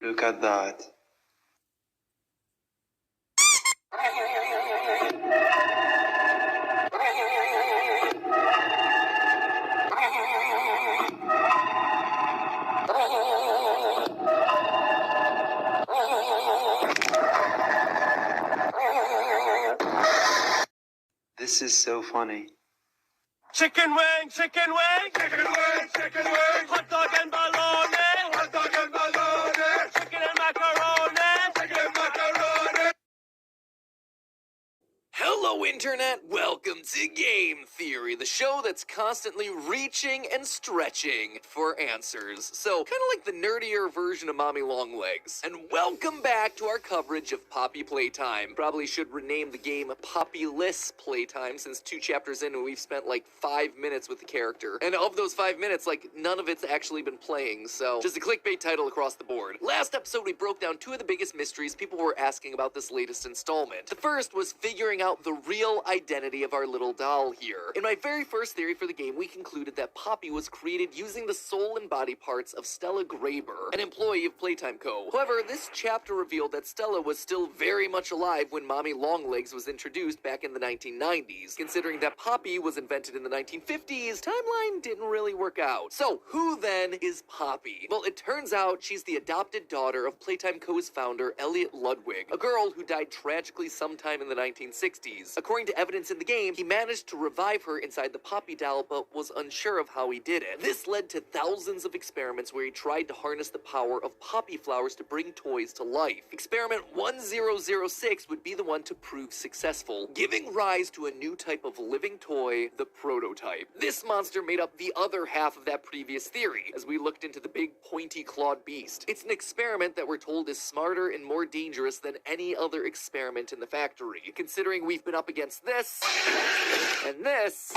Look at that. This is so funny. Chicken wing, chicken wing, chicken wing, chicken wing, hot dog and bologna, hot dog and bologna, chicken and macaroni, chicken and macaroni. Hello, Internet! Welcome to Game Theory, the show that's constantly reaching and stretching for answers. So, kind of like the nerdier version of Mommy Longlegs. And welcome back to our coverage of Poppy Playtime. Probably should rename the game Poppy-less Playtime, since 2 chapters in and we've spent like 5 minutes with the character. And of those 5 minutes, like, none of it's actually been playing, so just a clickbait title across the board. Last episode, we broke down 2 of the biggest mysteries people were asking about this latest installment. The first was figuring out the real identity of our little doll here. In my very first theory for the game, we concluded that Poppy was created using the soul and body parts of Stella Graber, an employee of Playtime Co. However, this chapter revealed that Stella was still very much alive when Mommy Longlegs was introduced back in the 1990s. Considering that Poppy was invented in the 1950s, timeline didn't really work out. So, who then is Poppy? Well, it turns out she's the adopted daughter of Playtime Co.'s founder, Elliot Ludwig, a girl who died tragically sometime in the 1960s. According to evidence in the game, he managed to revive her inside the Poppy doll, but was unsure of how he did it. This led to thousands of experiments where he tried to harness the power of poppy flowers to bring toys to life. Experiment 1006 would be the one to prove successful, giving rise to a new type of living toy, the prototype. This monster made up the other half of that previous theory, as we looked into the big pointy-clawed beast. It's an experiment that we're told is smarter and more dangerous than any other experiment in the factory, considering we've been up against this, and this,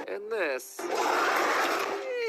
and this.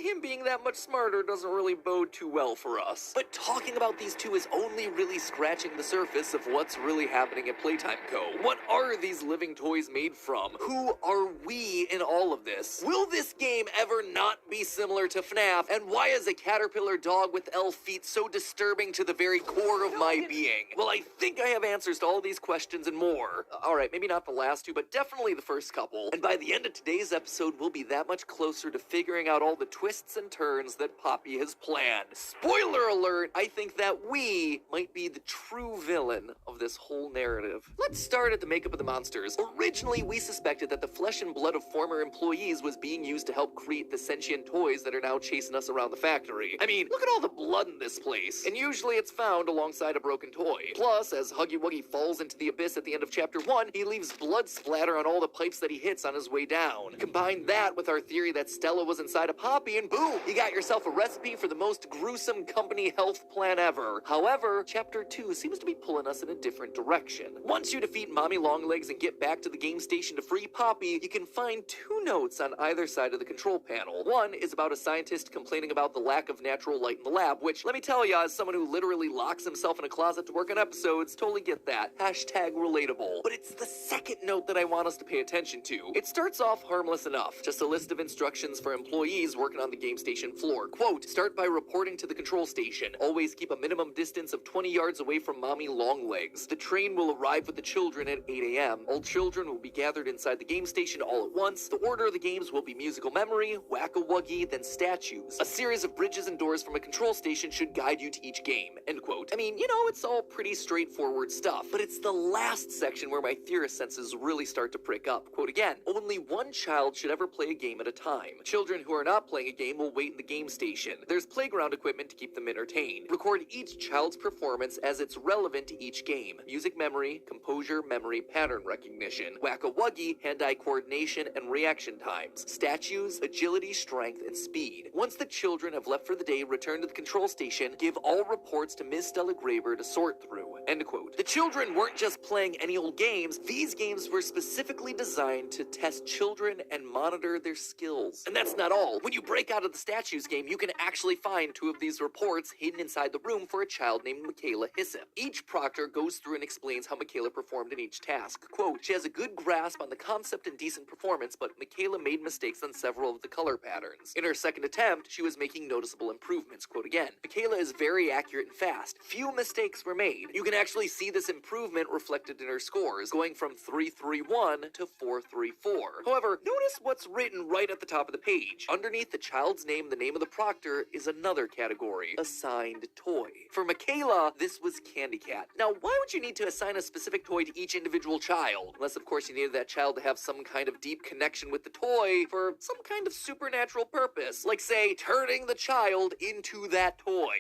Him being that much smarter doesn't really bode too well for us. But talking about these 2 is only really scratching the surface of what's really happening at Playtime Co. What are these living toys made from? Who are we in all of this? Will this game ever not be similar to FNAF? And why is a caterpillar dog with elf feet so disturbing to the very core of my being? Well, I think I have answers to all these questions and more. Alright, maybe not the last 2, but definitely the first couple. And by the end of today's episode, we'll be that much closer to figuring out all the twists and turns that Poppy has planned. Spoiler alert, I think that we might be the true villain of this whole narrative. Let's start at the makeup of the monsters. Originally, we suspected that the flesh and blood of former employees was being used to help create the sentient toys that are now chasing us around the factory. I mean, look at all the blood in this place, and usually it's found alongside a broken toy. Plus, as Huggy Wuggy falls into the abyss at the end of chapter 1, he leaves blood splatter on all the pipes that he hits on his way down. Combine that with our theory that Stella was inside a Poppy, and boom, you got yourself a recipe for the most gruesome company health plan ever. However, chapter 2 seems to be pulling us in a different direction. Once you defeat Mommy Longlegs and get back to the game station to free Poppy, you can find 2 notes on either side of the control panel. One is about a scientist complaining about the lack of natural light in the lab, which, let me tell ya, as someone who literally locks himself in a closet to work on episodes, totally get that. Hashtag relatable. But it's the second note that I want us to pay attention to. It starts off harmless enough, just a list of instructions for employees working on the game station floor. Quote, start by reporting to the control station. Always keep a minimum distance of 20 yards away from Mommy Longlegs. The train will arrive with the children at 8 a.m. All children will be gathered inside the game station all at once. The order of the games will be musical memory, whack-a-wuggy, then statues. A series of bridges and doors from a control station should guide you to each game. End quote. I mean, you know, it's all pretty straightforward stuff, but it's the last section where my theorist senses really start to prick up. Quote again, only one child should ever play a game at a time. Children who are not playing a game will wait in the game station. There's playground equipment to keep them entertained. Record each child's performance as it's relevant to each game. Music memory, composure, memory, pattern recognition. Whack-a-wuggy, hand-eye coordination, and reaction times. Statues, agility, strength, and speed. Once the children have left for the day, return to the control station. Give all reports to Ms. Stella Graber to sort through. End quote. The children weren't just playing any old games. These games were specifically designed to test children and monitor their skills. And that's not all. When you break out of the Statues game, you can actually find 2 of these reports hidden inside the room for a child named Michaela Hyssop. Each proctor goes through and explains how Michaela performed in each task. Quote, she has a good grasp on the concept and decent performance, but Michaela made mistakes on several of the color patterns. In her second attempt, she was making noticeable improvements. Quote again, Michaela is very accurate and fast. Few mistakes were made. You can actually see this improvement reflected in her scores, going from 331 to 434. However, notice what's written right at the top of the page. Underneath the child's name, the name of the proctor, is another category, assigned toy. For Michaela, this was Candy Cat. Now, why would you need to assign a specific toy to each individual child? Unless, of course, you needed that child to have some kind of deep connection with the toy for some kind of supernatural purpose, like, say, turning the child into that toy.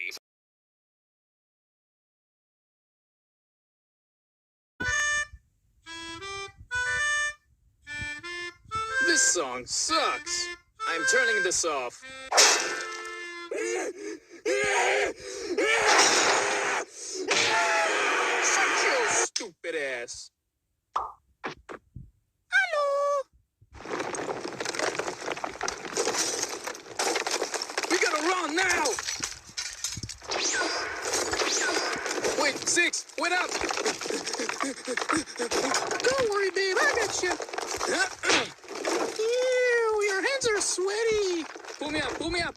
This song sucks. I'm turning this off. Shut your stupid ass. Hello. We gotta run now. Wait, Six, wait up. Don't worry, babe, I got you. Ew, your hands are sweaty. Pull me up, pull me up.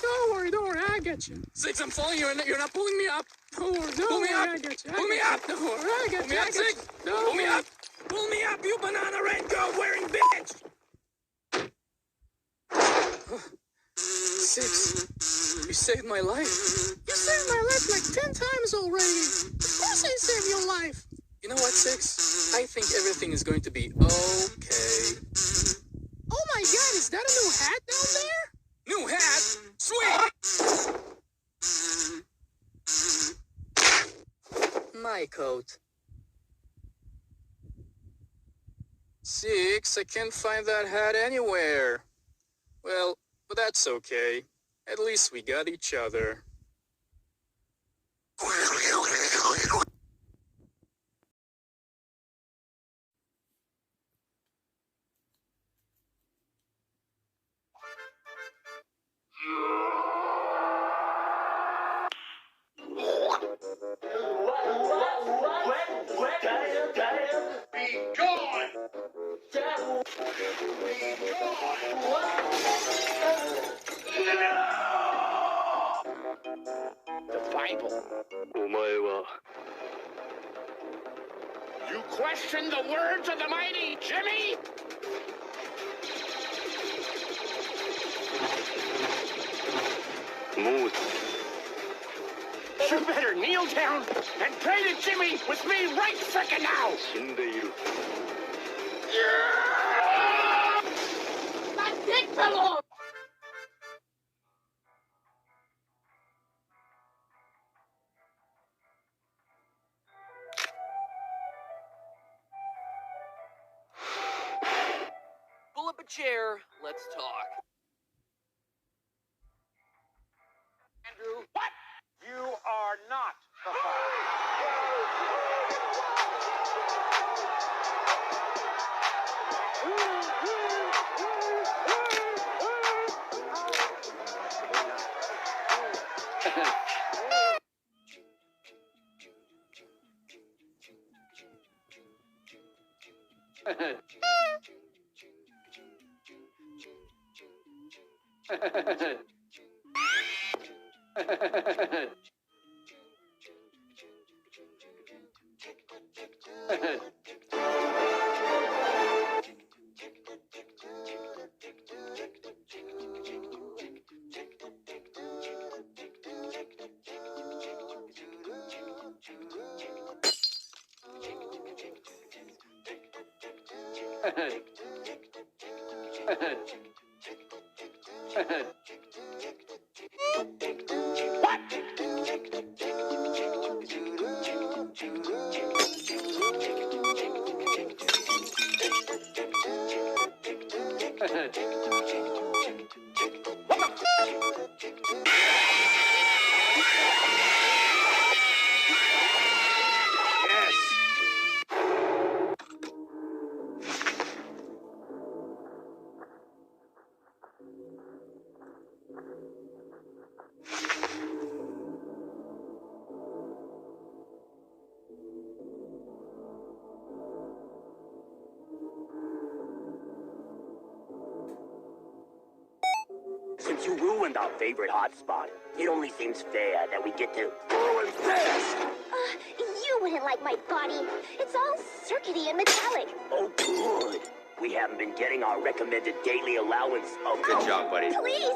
Don't worry, I got you. Six, I'm following you, and you're not pulling me up. Don't worry, pull me up. I got you. Pull me up. Don't worry, I got you. Pull me up, Six. Pull me up. Pull me up, you banana raincoat wearing bitch. Six, you saved my life. You saved my life like 10 times already. Of course I saved your life. You know what, Six? I think everything is going to be okay. Oh my god, is that a new hat down there? New hat? Sweet! My coat. Six, I can't find that hat anywhere. Well, but that's okay. At least we got each other. The Bible. You question the words of the mighty Jimmy? You better kneel down and pray to Jimmy with me right frickin' now! My dick fell off! Pull up a chair, let's talk. Andrew, what? You are not the father. You ruined our favorite hotspot. It only seems fair that we get to ruin this! You wouldn't like my body. It's all circuity and metallic. Oh, good. We haven't been getting our recommended daily allowance of... Good job, buddy. Please.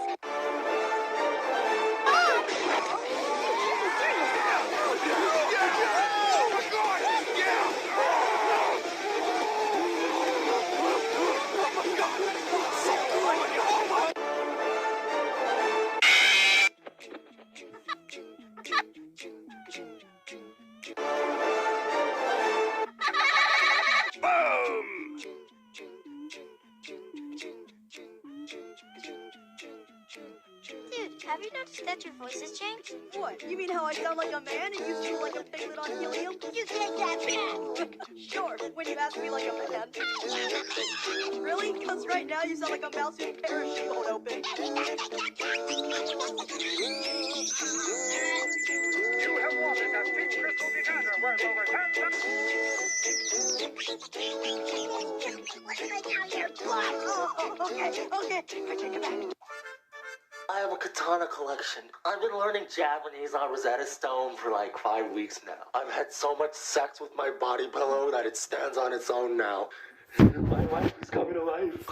Dude, have you noticed that your voice has changed? What? You mean how I sound like a man and you feel like a piglet on helium? You said that back! Sure, when you ask me like a man. Really? Because right now you sound like a mouse whose parachute won't open. You have won a pink crystal decanter worth over 10,000. Okay. I take it back. I have a katana collection. I've been learning Japanese on Rosetta Stone for like 5 weeks now. I've had so much sex with my body pillow that it stands on its own now. My wife is coming to life.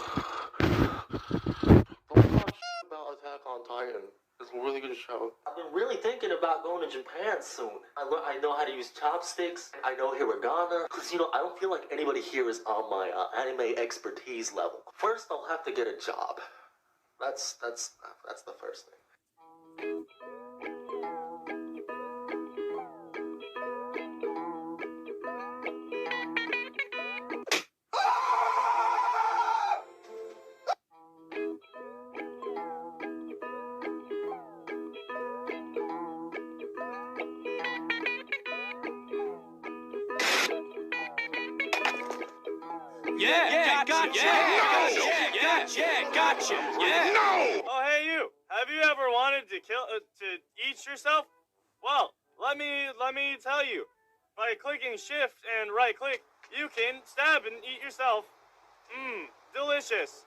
Don't talk about Attack on Titan. It's a really good show. I've been really thinking about going to Japan soon. I know how to use chopsticks. I know hiragana. Because, I don't feel like anybody here is on my anime expertise level. First, I'll have to get a job. That's the first thing. Yeah, gotcha. Yeah. No! Oh, hey, you. Have you ever wanted to eat yourself? Well, let me tell you. By clicking shift and right click, you can stab and eat yourself. Delicious.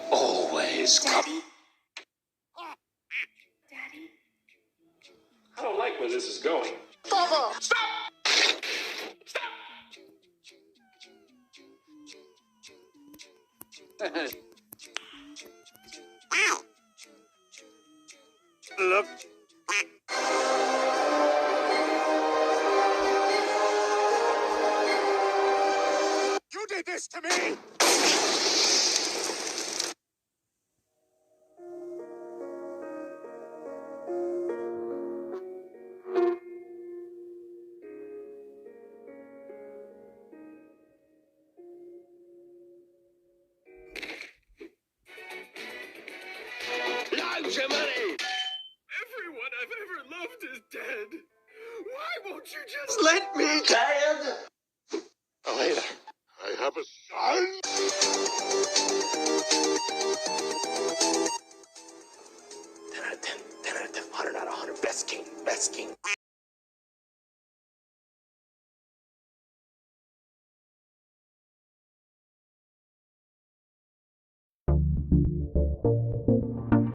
Always come. Daddy? I don't like where this is going. Bobo! Look. You did this to me! Lives and money! Everyone I've ever loved is dead. Why won't you just let me, Dad? Elena, I have a son.